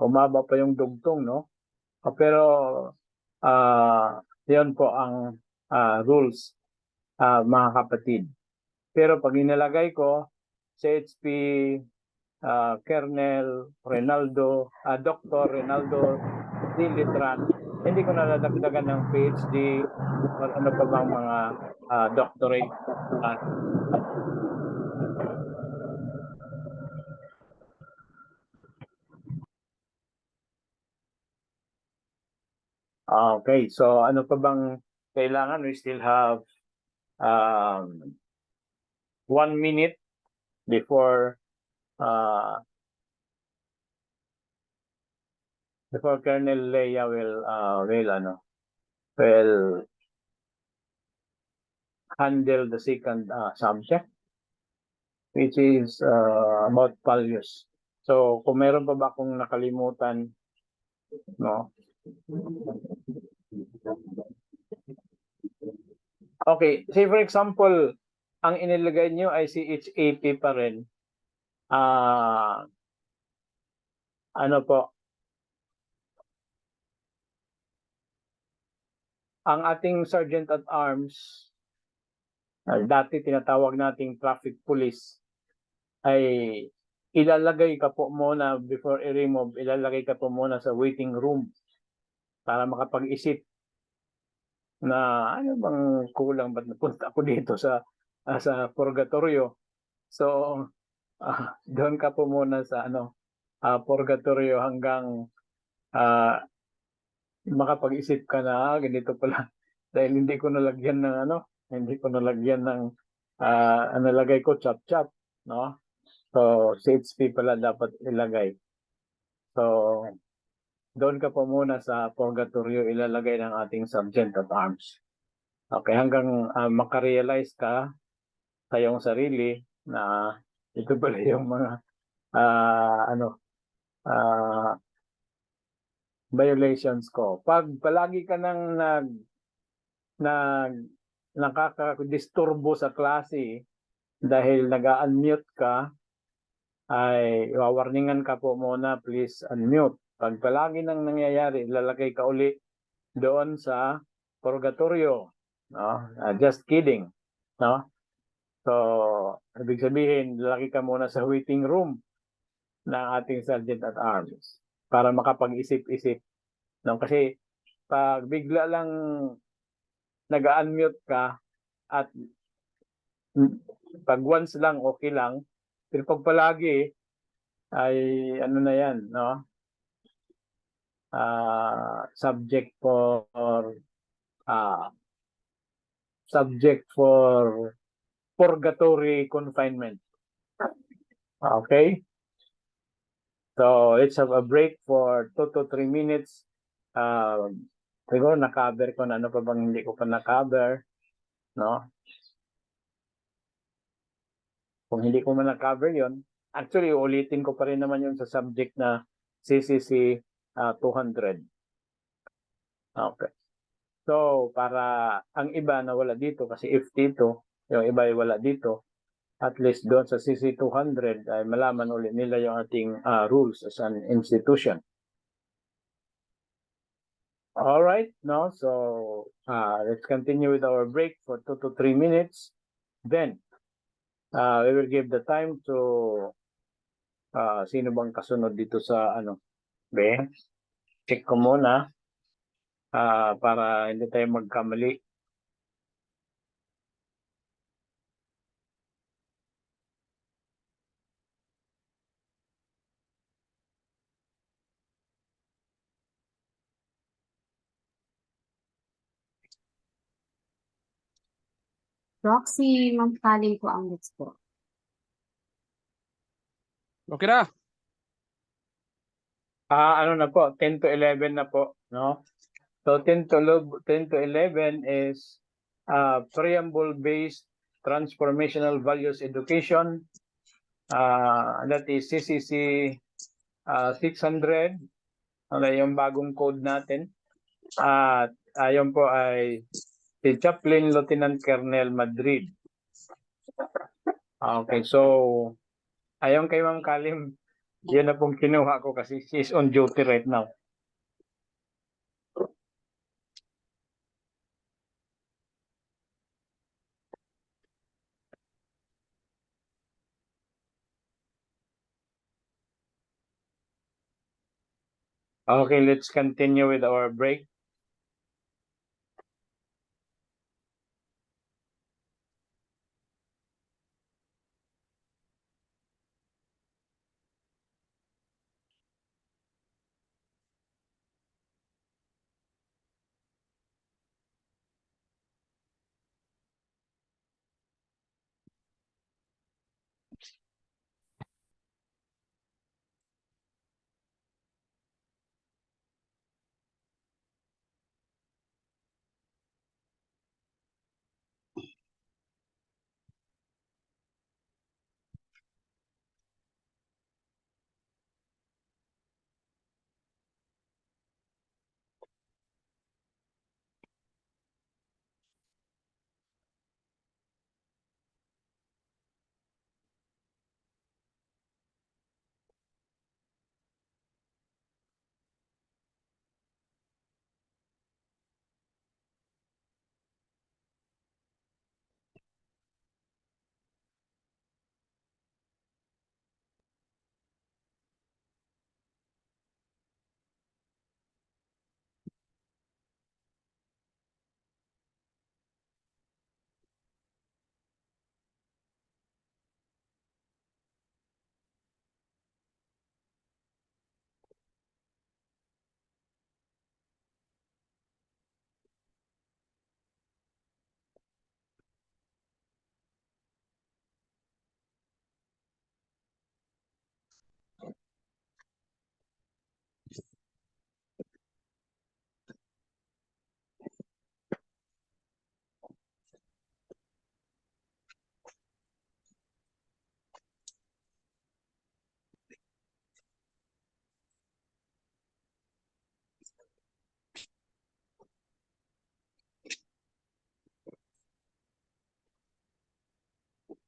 humaba pa yung dugtong, no? Pero yun po ang rules, mga kapatid. Pero pag inilagay ko CHP Colonel Reynaldo, Dr. Reynaldo D. Letran, hindi ko na nadagdagan ng PhD o ano pa bang mga doctorate. Okay, so ano pa bang kailangan? We still have 1 minute before Colonel Leia will handle the second subject, which is about values. So kung meron pa ba akong nakalimutan, no? Okay, say for example, ang inilagay niyo ay CHAP pa rin. Ano po? Ang ating Sergeant at Arms, dati tinatawag nating traffic police, ay ilalagay ka po muna before i-remove, ilalagay ka po muna sa waiting room para makapag-isip na ano bang kulang, ba't napunta ako dito sa purgatorio. So doon ka po muna sa purgatorio hanggang makapag-isip ka na ganito pala dahil hindi ko nalagyan ng nalagay ko chop, no? So CHP pala dapat ilagay. So doon ka po muna sa purgatorio ilalagay ng ating Sergeant at Arms. Okay, hanggang makarealize ka sa iyong sarili na ito pala yung mga violations ko. Pag palagi ka nang nakakadisturbo sa klase dahil nag-unmute ka, ay wawarningan ka po muna, please unmute. Pag palagi nang nangyayari, ilalagay ka uli doon sa purgatorio. No? Just kidding. No? So, ibig sabihin, lalaki ka muna sa waiting room ng ating Sergeant at Arms para makapag-isip-isip. No? Kasi pag bigla lang nag-unmute ka at pag once lang, okay lang. Pero pag palagi, ay ano na yan, no? Subject for purgatory confinement. Okay? So, let's have a break for 2 to 3 minutes. Siguro na-cover ko na ano pa bang hindi ko pa na-cover, no? Kung hindi ko man na-cover yon, actually, ulitin ko pa rin naman yung sa subject na CCC 200. Okay. So, para ang iba na wala dito, kasi if dito, yung iba ay wala dito, at least doon sa CC 200 ay malaman ulit nila yung ating rules as an institution. All right, no? So, let's continue with our break for 2 to 3 minutes. Then, we will give the time to sino bang kasunod dito sa check ko muna para hindi tayo magkamali. Roxy, Ma'am Kaling po ang next po. Okay na. Ano na po, 10 to 11 na po, no? So 10 to 11 is preamble-based transformational values education. That is CCC 600. Okay, yung bagong code natin. At ayon po ay si Chaplain Lieutenant Colonel Madrid. Okay, so ayon kay Ma'am Kalim, yun na pong kinuha ko kasi she's on duty right now. Okay, let's continue with our break.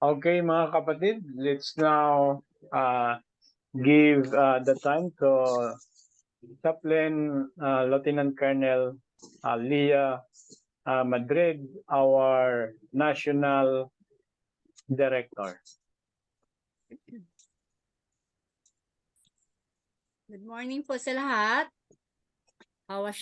Okay, mga kapatid, let's now give the time to Chaplain Lieutenant Colonel Leah Madrid, our National Director. Good morning po sa lahat. How was